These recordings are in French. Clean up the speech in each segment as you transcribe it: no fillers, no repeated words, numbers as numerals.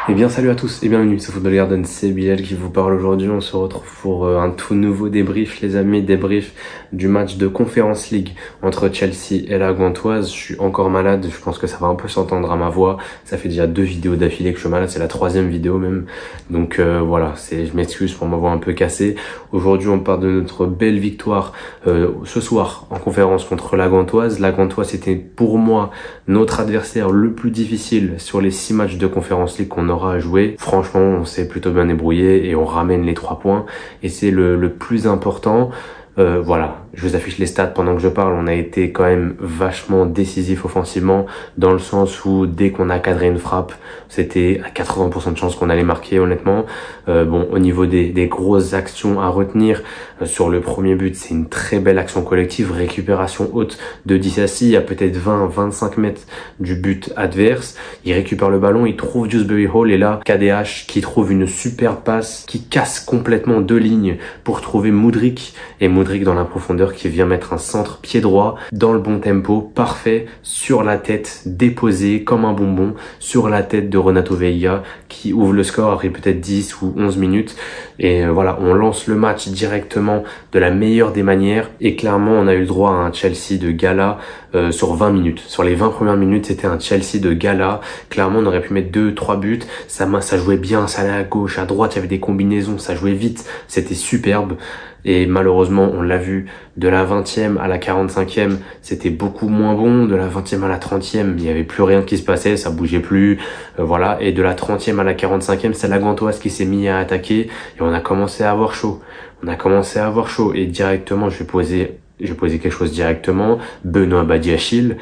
Eh bien salut à tous et bienvenue sur Football Garden, c'est Bilal qui vous parle aujourd'hui. On se retrouve pour un tout nouveau débrief les amis, débrief du match de Conference League entre Chelsea et la Gantoise. Je suis encore malade, je pense que ça va un peu s'entendre à ma voix. Ça fait déjà 2 vidéos d'affilée que je suis malade, c'est la 3e vidéo même. Donc voilà, je m'excuse pour ma voix un peu cassée. Aujourd'hui on part de notre belle victoire ce soir en conférence contre la Gantoise. La Gantoise était pour moi notre adversaire le plus difficile sur les 6 matchs de Conference League qu'on aura à jouer. Franchement, on s'est plutôt bien débrouillé et on ramène les 3 points et c'est le plus important. Voilà, je vous affiche les stats pendant que je parle. On a été quand même vachement décisif offensivement, dans le sens où dès qu'on a cadré une frappe, c'était à 80% de chance qu'on allait marquer, honnêtement. Bon, au niveau des grosses actions à retenir, sur le premier but, c'est une très belle action collective, récupération haute de Disasi à peut-être 20-25 mètres du but adverse. Il récupère le ballon, il trouve Dewsbury Hall et là, KDH qui trouve une super passe qui casse complètement 2 lignes pour trouver Mudryk et Mudryk dans la profondeur qui vient mettre un centre pied droit dans le bon tempo, parfait, sur la tête, déposé comme un bonbon, sur la tête de Renato Veiga qui ouvre le score après peut-être 10 ou 11 minutes. Et voilà, on lance le match directement de la meilleure des manières et clairement on a eu le droit à un Chelsea de gala sur 20 minutes. Sur les 20 premières minutes, c'était un Chelsea de gala. Clairement, on aurait pu mettre 2-3 buts. Ça jouait bien, ça allait à gauche, à droite, il y avait des combinaisons, ça jouait vite, c'était superbe. Et malheureusement, on l'a vu, de la 20e à la 45e, c'était beaucoup moins bon. De la 20e à la 30e, il n'y avait plus rien qui se passait, ça bougeait plus. Voilà. Et de la 30e à la 45e, c'est la Gantoise qui s'est mis à attaquer. Et on a commencé à avoir chaud. Et directement, je vais poser quelque chose directement. Benoît Badiachil.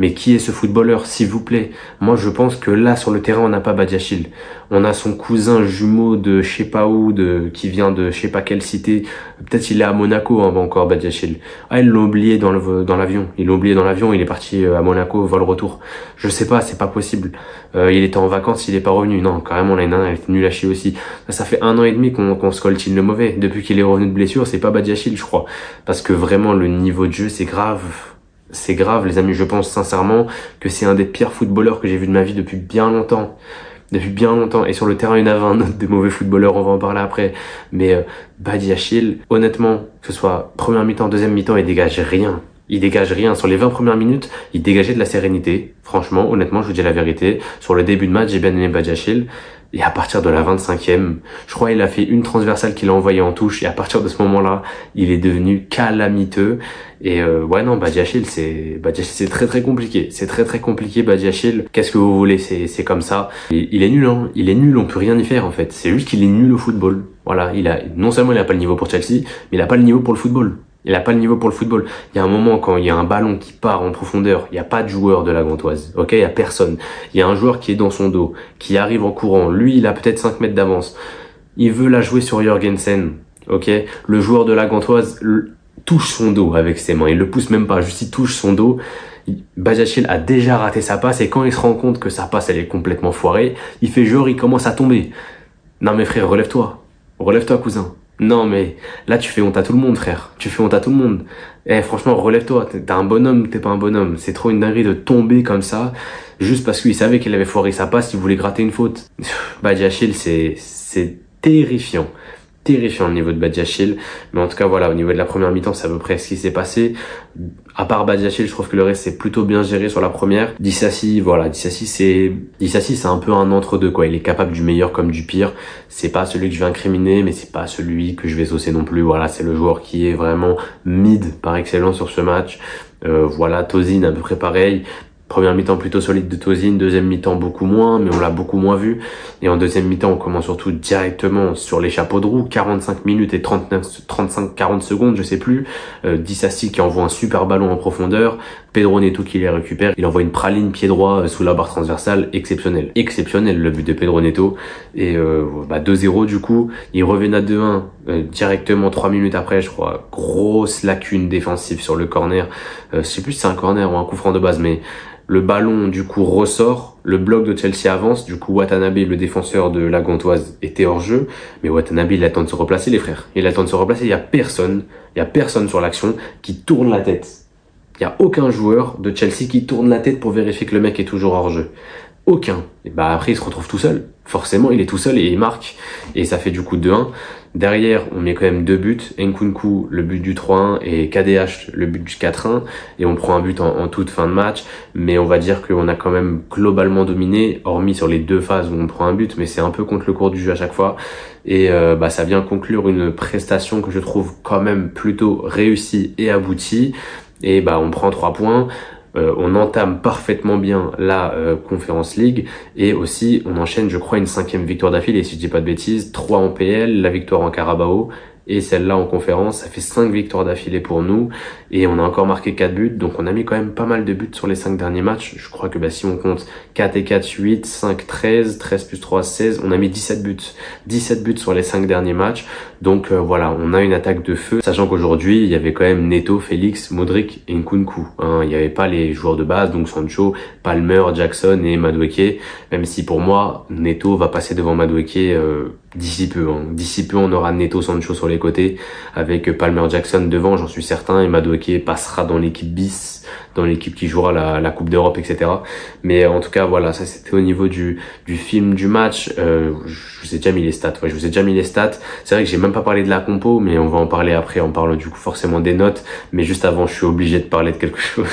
Mais qui est ce footballeur, s'il vous plaît? Moi, je pense que là, sur le terrain, on n'a pas Badiachil. On a son cousin jumeau de je sais pas où, qui vient de je sais pas quelle cité. Peut-être il est à Monaco, hein, encore Badiachil. Ah, ils l'ont oublié dans l'avion. Il est parti à Monaco, vol retour. Je sais pas, c'est pas possible. Il était en vacances, il est pas revenu. Non, carrément, l'année dernière, il était nul à chier aussi. Ça fait 1 an et demi qu'on scoltine le mauvais. Depuis qu'il est revenu de blessure, c'est pas Badiachil, je crois. Parce que vraiment, le niveau de jeu, c'est grave. C'est grave, les amis, je pense sincèrement que c'est un des pires footballeurs que j'ai vu de ma vie depuis bien longtemps. Et sur le terrain, il y en avait un autre de mauvais footballeurs, on va en parler après. Mais Badiachil, honnêtement, que ce soit première mi-temps, deuxième mi-temps, il dégage rien. Sur les 20 premières minutes, il dégageait de la sérénité. Franchement, honnêtement, je vous dis la vérité. Sur le début de match, j'ai bien aimé Badiachil. Et à partir de la 25e, je crois il a fait une transversale qu'il a envoyée en touche. Et à partir de ce moment-là, il est devenu calamiteux. Et ouais non, Badiachil c'est très très compliqué. C'est très très compliqué Badiachil. Qu'est-ce que vous voulez, c'est comme ça. Et il est nul, hein. Il est nul, on peut rien y faire en fait. C'est juste qu'il est nul au football. Voilà, non seulement il a pas le niveau pour Chelsea, mais il a pas le niveau pour le football. Il a pas le niveau pour le football. Il y a un moment quand il y a un ballon qui part en profondeur, il n'y a pas de joueur de la Gantoise. Ok, il y a personne. Il y a un joueur qui est dans son dos, qui arrive en courant. Lui, il a peut-être 5 mètres d'avance. Il veut la jouer sur Jorgensen. Ok, le joueur de la Gantoise touche son dos avec ses mains. Il le pousse même pas, juste il touche son dos. Badiachil a déjà raté sa passe et quand il se rend compte que sa passe elle est complètement foirée, il fait genre, il commence à tomber. Non mais frère, relève-toi. Relève-toi cousin. Non mais là tu fais honte à tout le monde frère, tu fais honte à tout le monde. Franchement relève-toi, t'es un bonhomme, t'es pas un bonhomme. C'est trop une dinguerie de tomber comme ça, juste parce qu'il savait qu'il avait foiré sa passe, il voulait gratter une faute. Badiachil c'est terrifiant au niveau de Badiachil, mais en tout cas voilà, au niveau de la première mi-temps c'est à peu près ce qui s'est passé. À part Badiachil, je trouve que le reste c'est plutôt bien géré sur la première. Disasi c'est un peu un entre-deux quoi, il est capable du meilleur comme du pire. C'est pas celui que je vais incriminer, mais c'est pas celui que je vais saucer non plus. Voilà, c'est le joueur qui est vraiment mid par excellence sur ce match. Voilà, Tosin à peu près pareil. Première mi-temps plutôt solide de Tosin, deuxième mi-temps beaucoup moins, mais on l'a beaucoup moins vu. Et en deuxième mi-temps, on commence surtout directement sur les chapeaux de roue, 45 minutes et 35-40 secondes, je sais plus. Disasi qui envoie un super ballon en profondeur, Pedro Neto qui les récupère, il envoie une praline pied droit sous la barre transversale, exceptionnel le but de Pedro Neto. Et 2-0 du coup, ils reviennent à 2-1 directement 3 minutes après, je crois. Grosse lacune défensive sur le corner, je sais plus si c'est un corner ou un coup franc de base, mais le ballon du coup ressort, le bloc de Chelsea avance, du coup Watanabe, le défenseur de la Gantoise, était hors jeu, mais Watanabe il attend de se replacer les frères, il attend de se replacer, il y a personne sur l'action qui tourne la tête. Il y a aucun joueur de Chelsea qui tourne la tête pour vérifier que le mec est toujours hors jeu. Aucun. Et bah après il se retrouve tout seul. Forcément il est tout seul et il marque. Et ça fait du coup 2-1. Derrière on met quand même 2 buts. Nkunku le but du 3-1 et KDH le but du 4-1. Et on prend un but en toute fin de match. Mais on va dire qu'on a quand même globalement dominé, hormis sur les 2 phases où on prend un but. Mais c'est un peu contre le cours du jeu à chaque fois. Et bah ça vient conclure une prestation que je trouve quand même plutôt réussie et aboutie. Et bah on prend 3 points. On entame parfaitement bien la Conference League et aussi on enchaîne je crois une 5e victoire d'affilée si je dis pas de bêtises, 3 en PL, la victoire en Carabao et celle-là en conférence, ça fait 5 victoires d'affilée pour nous et on a encore marqué 4 buts, donc on a mis quand même pas mal de buts sur les 5 derniers matchs. Je crois que si on compte 4 et 4, 8, 5, 13, 13 plus 3, 16, on a mis 17 buts sur les 5 derniers matchs. Donc voilà, on a une attaque de feu, sachant qu'aujourd'hui il y avait quand même Neto, Félix, Modric et Nkunku, hein. Il n'y avait pas les joueurs de base, donc Sancho, Palmer, Jackson et Madueke, même si pour moi Neto va passer devant Madueke d'ici peu, hein. D'ici peu on aura Neto, Sancho sur les côtés avec Palmer, Jackson devant, j'en suis certain, et Madueke passera dans l'équipe bis, dans l'équipe qui jouera la Coupe d'Europe, etc. Mais en tout cas voilà, ça c'était au niveau du film du match. Je vous ai déjà mis les stats, ouais, je vous ai déjà mis les stats. C'est vrai que j'ai même pas parlé de la compo, mais on va en parler après, on parle du coup forcément des notes, mais juste avant je suis obligé de parler de quelque chose.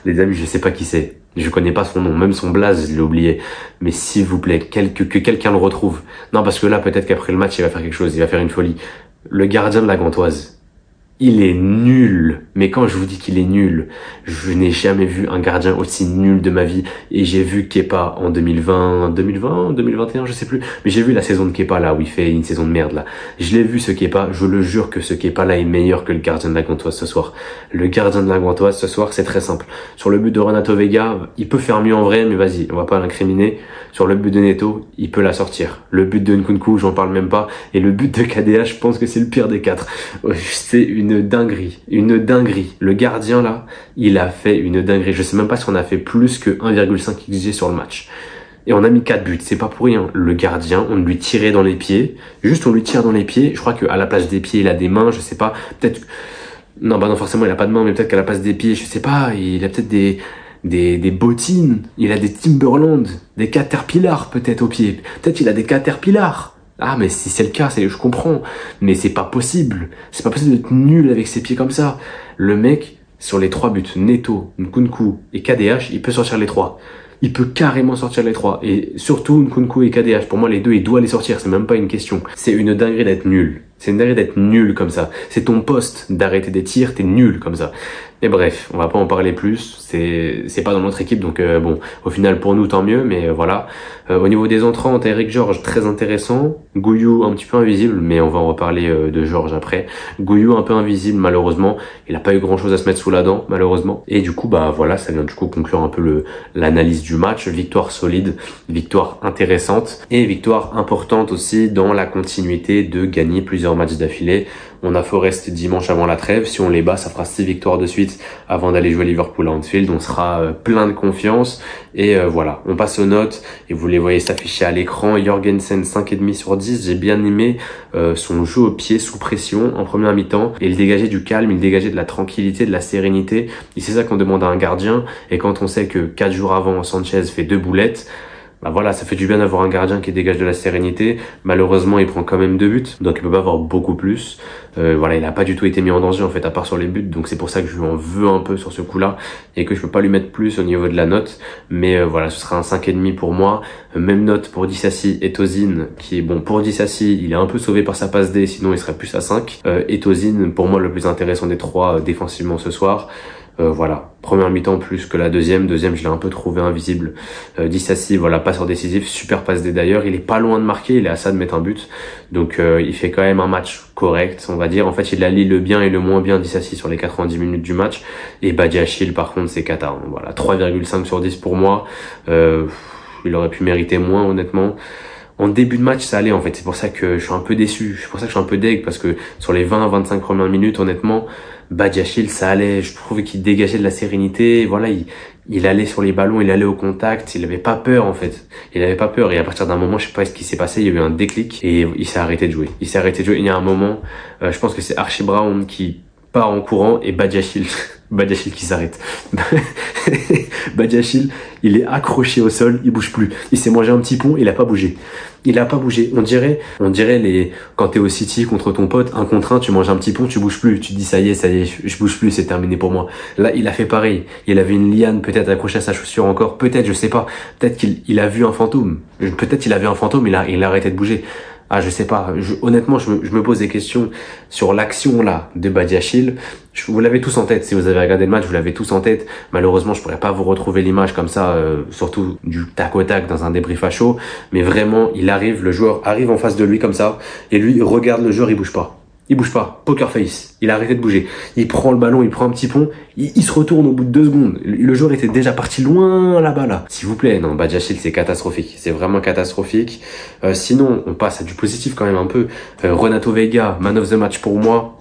Les amis, je sais pas qui c'est. Je connais pas son nom, même son blaze, je l'ai oublié. Mais s'il vous plaît, que quelqu'un le retrouve. Non, parce que là, peut-être qu'après le match, il va faire quelque chose, il va faire une folie. Le gardien de la Gantoise. Il est nul. Mais quand je vous dis qu'il est nul, je n'ai jamais vu un gardien aussi nul de ma vie. Et j'ai vu Kepa en 2021, je sais plus. Mais j'ai vu la saison de Kepa là, où il fait une saison de merde là. Je l'ai vu ce Kepa, je le jure que ce Kepa là est meilleur que le gardien de la Gantoise ce soir. Le gardien de la Gantoise ce soir, c'est très simple. Sur le but de Renato Vega, il peut faire mieux en vrai, mais vas-y, on va pas l'incriminer. Sur le but de Neto, il peut la sortir. Le but de Nkunku, j'en parle même pas. Et le but de KDH, je pense que c'est le pire des 4. C'est une dinguerie. Le gardien là, il a fait une dinguerie. Je sais même pas si on a fait plus que 1,5 XG sur le match. Et on a mis 4 buts, c'est pas pour rien. Le gardien, on lui tirait dans les pieds. Juste on lui tire dans les pieds. Je crois qu'à la place des pieds, il a des mains, je sais pas. Peut-être... Non, bah non, forcément, il a pas de mains, mais peut-être qu'à la place des pieds, je sais pas, il a peut-être des bottines. Il a des Timberland, des Caterpillar peut-être aux pieds. Peut-être il a des Caterpillar. Ah, mais si c'est le cas, je comprends. Mais c'est pas possible. C'est pas possible d'être nul avec ses pieds comme ça. Le mec, sur les 3 buts, Neto, Nkunku et KDH, il peut sortir les 3. Il peut carrément sortir les 3. Et surtout, Nkunku et KDH, pour moi, les deux, il doit les sortir. C'est même pas une question. C'est une dinguerie d'être nul. C'est une dinguerie d'être nul comme ça. C'est ton poste d'arrêter des tirs, t'es nul comme ça. Et bref, on va pas en parler plus. C'est pas dans notre équipe, donc bon, au final pour nous tant mieux, mais voilà. Au niveau des entrants, t'as Eric Georges, très intéressant. Gouillou un petit peu invisible, mais on va en reparler de Georges après. Gouillou un peu invisible malheureusement. Il a pas eu grand chose à se mettre sous la dent malheureusement. Et du coup bah voilà, ça vient du coup conclure un peu l'analyse du match. Victoire solide, victoire intéressante et victoire importante aussi dans la continuité de gagner plusieurs matchs d'affilée. On a Forest dimanche avant la trêve. Si on les bat, ça fera 6 victoires de suite avant d'aller jouer Liverpool à Anfield. On sera plein de confiance. Et voilà, on passe aux notes. Et vous les voyez s'afficher à l'écran. Jorgensen, 5,5 sur 10. J'ai bien aimé son jeu au pied sous pression en première mi-temps. Et il dégageait du calme, il dégageait de la tranquillité, de la sérénité. Et c'est ça qu'on demande à un gardien. Et quand on sait que 4 jours avant, Sanchez fait 2 boulettes, bah voilà, ça fait du bien d'avoir un gardien qui dégage de la sérénité. Malheureusement, il prend quand même 2 buts, donc il peut pas avoir beaucoup plus. Voilà, il a pas du tout été mis en danger en fait, à part sur les buts, donc c'est pour ça que je lui en veux un peu sur ce coup-là et que je peux pas lui mettre plus au niveau de la note. Mais voilà, ce sera un 5,5 pour moi. Même note pour Disasi et Tozin, qui est bon pour Disasi, il est un peu sauvé par sa passe D, sinon il serait plus à 5. Et Tozin, pour moi le plus intéressant des 3 défensivement ce soir. Voilà, première mi-temps plus que la deuxième je l'ai un peu trouvé invisible. Disasi, voilà, passeur décisif, super passe D d'ailleurs, il est pas loin de marquer, il est à ça de mettre un but, donc il fait quand même un match correct, on va dire. En fait, il allie le bien et le moins bien Disasi sur les 90 minutes du match, et Badiachil par contre c'est cata, voilà, 3,5 sur 10 pour moi. Il aurait pu mériter moins honnêtement. En début de match, ça allait en fait. C'est pour ça que je suis un peu déçu. C'est pour ça que je suis un peu deg parce que sur les 20-25 premières minutes, honnêtement, Badiachil, ça allait. Je trouvais qu'il dégageait de la sérénité. Voilà, il allait sur les ballons, il allait au contact. Il avait pas peur en fait. Il avait pas peur. Et à partir d'un moment, je sais pas ce qui s'est passé. Il y a eu un déclic et il s'est arrêté de jouer. Il s'est arrêté de jouer. Il y a un moment, je pense que c'est Archie Brown qui part en courant et Badiachil, Badiachil qui s'arrête. Badiachil, il est accroché au sol, il bouge plus. Il s'est mangé un petit pont, il a pas bougé. Il a pas bougé. On dirait quand t'es au City contre ton pote, 1 contre 1, tu manges un petit pont, tu bouges plus. Tu te dis ça y est, je bouge plus, c'est terminé pour moi. Là, il a fait pareil. Il avait une liane peut-être accrochée à sa chaussure encore. Peut-être, je sais pas. Peut-être qu'il a vu un fantôme. Peut-être il avait un fantôme, il a arrêté de bouger. Ah, je sais pas. Honnêtement, je me pose des questions sur l'action là de Badiachil. Vous l'avez tous en tête. Si vous avez regardé le match, vous l'avez tous en tête. Malheureusement, je pourrais pas vous retrouver l'image comme ça, surtout du tac au tac dans un débrief à chaud. Mais vraiment, le joueur arrive en face de lui comme ça, et lui il regarde le joueur, il bouge pas. Il bouge pas, poker face, il a arrêté de bouger. Il prend le ballon, il prend un petit pont, il se retourne au bout de 2 secondes. Le joueur était déjà parti loin là-bas là. S'il vous plaît, non, Badiachil c'est catastrophique, c'est vraiment catastrophique. Sinon, on passe à du positif quand même un peu. Renato Veiga, man of the match pour moi.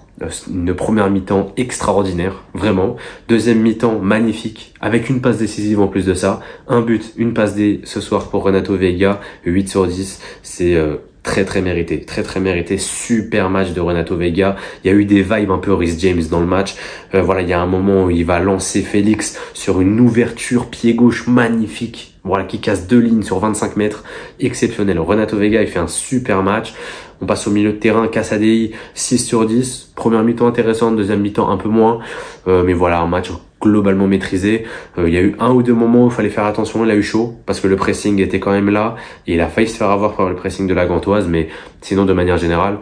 Une première mi-temps extraordinaire, vraiment. Deuxième mi-temps magnifique, avec une passe décisive en plus de ça. Un but, une passe D ce soir pour Renato Veiga, 8 sur 10. C'est très mérité, super match de Renato Veiga. Il y a eu des vibes un peu Reece James dans le match. Voilà, il y a un moment où il va lancer Félix sur une ouverture pied gauche magnifique. Voilà, qui casse 2 lignes sur 25 mètres. Exceptionnel. Renato Veiga, il fait un super match. On passe au milieu de terrain, Casadei, 6 sur 10. Première mi-temps intéressante, deuxième mi-temps un peu moins. Mais voilà, un match globalement maîtrisé. Il y a eu 1 ou 2 moments où il fallait faire attention, il a eu chaud parce que le pressing était quand même là et il a failli se faire avoir par le pressing de la Gantoise, mais sinon de manière générale,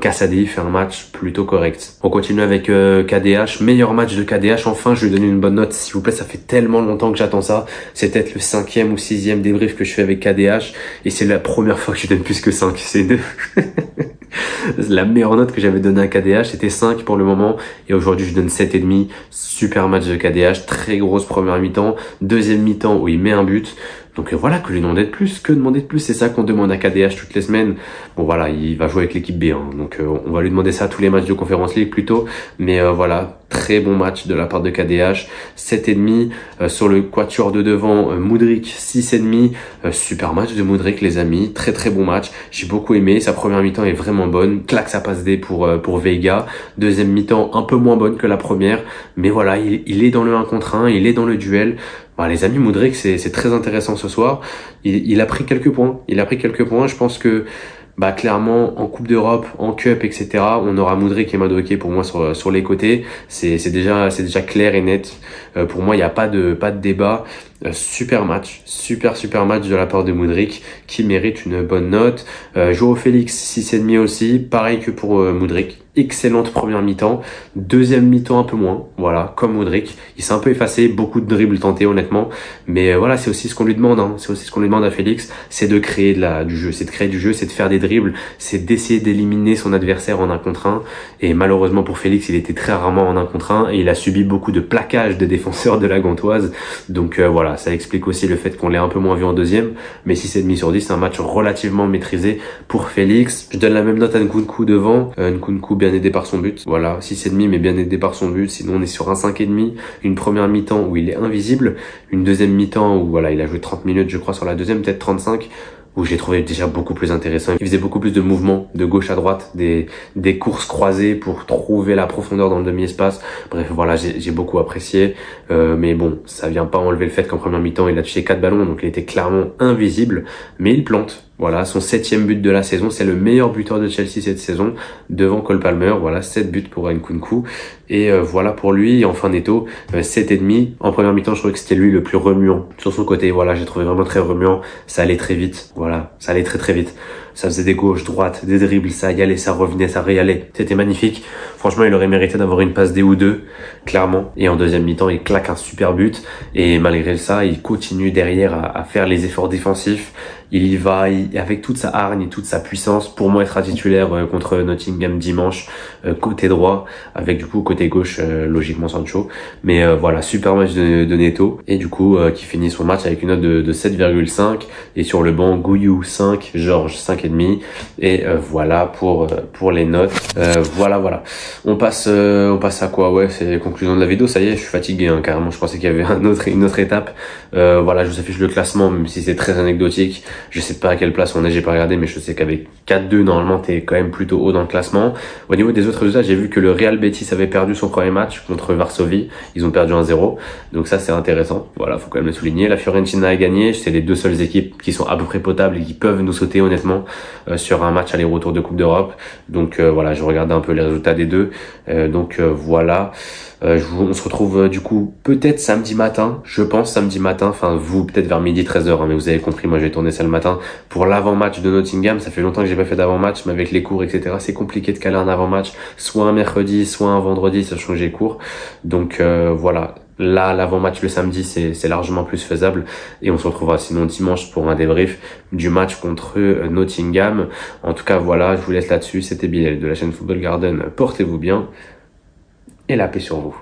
Casadei fait un match plutôt correct. On continue avec KDH, meilleur match de KDH, enfin je lui donne une bonne note, s'il vous plaît, ça fait tellement longtemps que j'attends ça. C'est peut-être le 5e ou 6e débrief que je fais avec KDH et c'est la première fois que je donne plus que 5, c'est 2. La meilleure note que j'avais donnée à KDH, c'était 5 pour le moment. Et aujourd'hui, je donne 7,5. Super match de KDH. Très grosse première mi-temps. Deuxième mi-temps où il met un but. Donc voilà, que lui demander de plus, que demander de plus, c'est ça qu'on demande à KDH toutes les semaines. Bon voilà, il va jouer avec l'équipe B, hein, donc on va lui demander ça à tous les matchs de Conference League plutôt. Mais voilà, très bon match de la part de KDH, 7,5. Sur le quatuor de devant, Mudryk, 6,5. Super match de Mudryk les amis, très bon match. J'ai beaucoup aimé, sa première mi-temps est vraiment bonne. Claque sa passe D pour Veiga. Deuxième mi-temps un peu moins bonne que la première, mais voilà, il est dans le 1 contre 1, il est dans le duel. Bah, les amis, Mudryk, c'est très intéressant ce soir. Il a pris quelques points. Je pense que, bah, clairement, en Coupe d'Europe, en Cup, etc., on aura Mudryk et Madueke pour moi sur les côtés. C'est déjà clair et net. Pour moi, il n'y a pas de débat. Super match de la part de Mudryk qui mérite une bonne note. Joao Félix 6,5 aussi, pareil que pour Mudryk. Excellente première mi-temps, deuxième mi-temps un peu moins, voilà, comme Mudryk. Il s'est un peu effacé, beaucoup de dribbles tentés honnêtement, mais voilà, c'est aussi ce qu'on lui demande, hein. C'est aussi ce qu'on lui demande à Félix, c'est de créer du jeu, c'est de faire des dribbles, c'est d'essayer d'éliminer son adversaire en 1 contre 1. Et malheureusement pour Félix, il était très rarement en 1 contre 1 et il a subi beaucoup de plaquages de défenseurs de la Gantoise. Donc voilà, ça explique aussi le fait qu'on l'ait un peu moins vu en deuxième, mais 6,5 sur 10, c'est un match relativement maîtrisé pour Félix. Je donne la même note à Nkunku devant, Nkunku bien aidé par son but, voilà, 6,5 mais bien aidé par son but, sinon on est sur un 5,5, une première mi-temps où il est invisible, une deuxième mi-temps où voilà, il a joué 30 minutes je crois sur la deuxième, peut-être 35, où j'ai trouvé déjà beaucoup plus intéressant. Il faisait beaucoup plus de mouvements de gauche à droite, des courses croisées pour trouver la profondeur dans le demi-espace. Bref, voilà, j'ai beaucoup apprécié. Mais bon, ça vient pas enlever le fait qu'en première mi-temps, il a touché 4 ballons, donc il était clairement invisible. Mais il plante. Voilà, son 7e but de la saison, c'est le meilleur buteur de Chelsea cette saison, devant Cole Palmer. Voilà, 7 buts pour Nkunku. Et voilà pour lui. Et enfin Neto, 7,5. En première mi-temps, je trouvais que c'était lui le plus remuant sur son côté. Voilà, j'ai trouvé vraiment très remuant. Ça allait très vite. Voilà, ça allait très vite. Ça faisait des gauches, droites, des dribbles, ça y allait, ça revenait, ça réallait. C'était magnifique. Franchement, il aurait mérité d'avoir une passe D ou 2, clairement. Et en deuxième mi-temps, il claque un super but. Et malgré ça, il continue derrière à faire les efforts défensifs. Il y va avec toute sa hargne et toute sa puissance. Pour moi, être titulaire contre Nottingham dimanche, côté droit, avec du coup côté gauche, logiquement Sancho. Mais voilà, super match de Neto. Et du coup, qui finit son match avec une note de 7,5. Et sur le banc, Gouillou 5, Georges 5,5. 5,5. Et voilà pour les notes. Voilà. On passe à quoi? Ouais, c'est les conclusions de la vidéo. Ça y est, je suis fatigué, hein, carrément. Je pensais qu'il y avait une autre étape. Voilà, je vous affiche le classement, même si c'est très anecdotique. Je sais pas à quelle place on est, j'ai pas regardé, mais je sais qu'avec 4-2, normalement, t'es quand même plutôt haut dans le classement. Au niveau des autres résultats, j'ai vu que le Real Betis avait perdu son premier match contre Varsovie. Ils ont perdu 1-0. Donc ça, c'est intéressant. Voilà, faut quand même le souligner. La Fiorentina a gagné. C'est les deux seules équipes qui sont à peu près potables et qui peuvent nous sauter, honnêtement, sur un match aller-retour de Coupe d'Europe. Donc voilà, je regardais un peu les résultats des deux. Voilà. On se retrouve du coup peut-être samedi matin, je pense samedi matin, enfin vous peut-être vers midi 13h, hein, mais vous avez compris, moi je vais tourner ça le matin pour l'avant-match de Nottingham. Ça fait longtemps que j'ai pas fait d'avant-match, mais avec les cours etc, c'est compliqué de caler un avant-match, soit un mercredi, soit un vendredi, sachant que j'ai cours. Donc voilà, là l'avant-match le samedi c'est largement plus faisable, et on se retrouvera sinon dimanche pour un débrief du match contre Nottingham. En tout cas voilà, je vous laisse là-dessus. C'était Bilal de la chaîne Football Garden, portez-vous bien et la paix sur vous.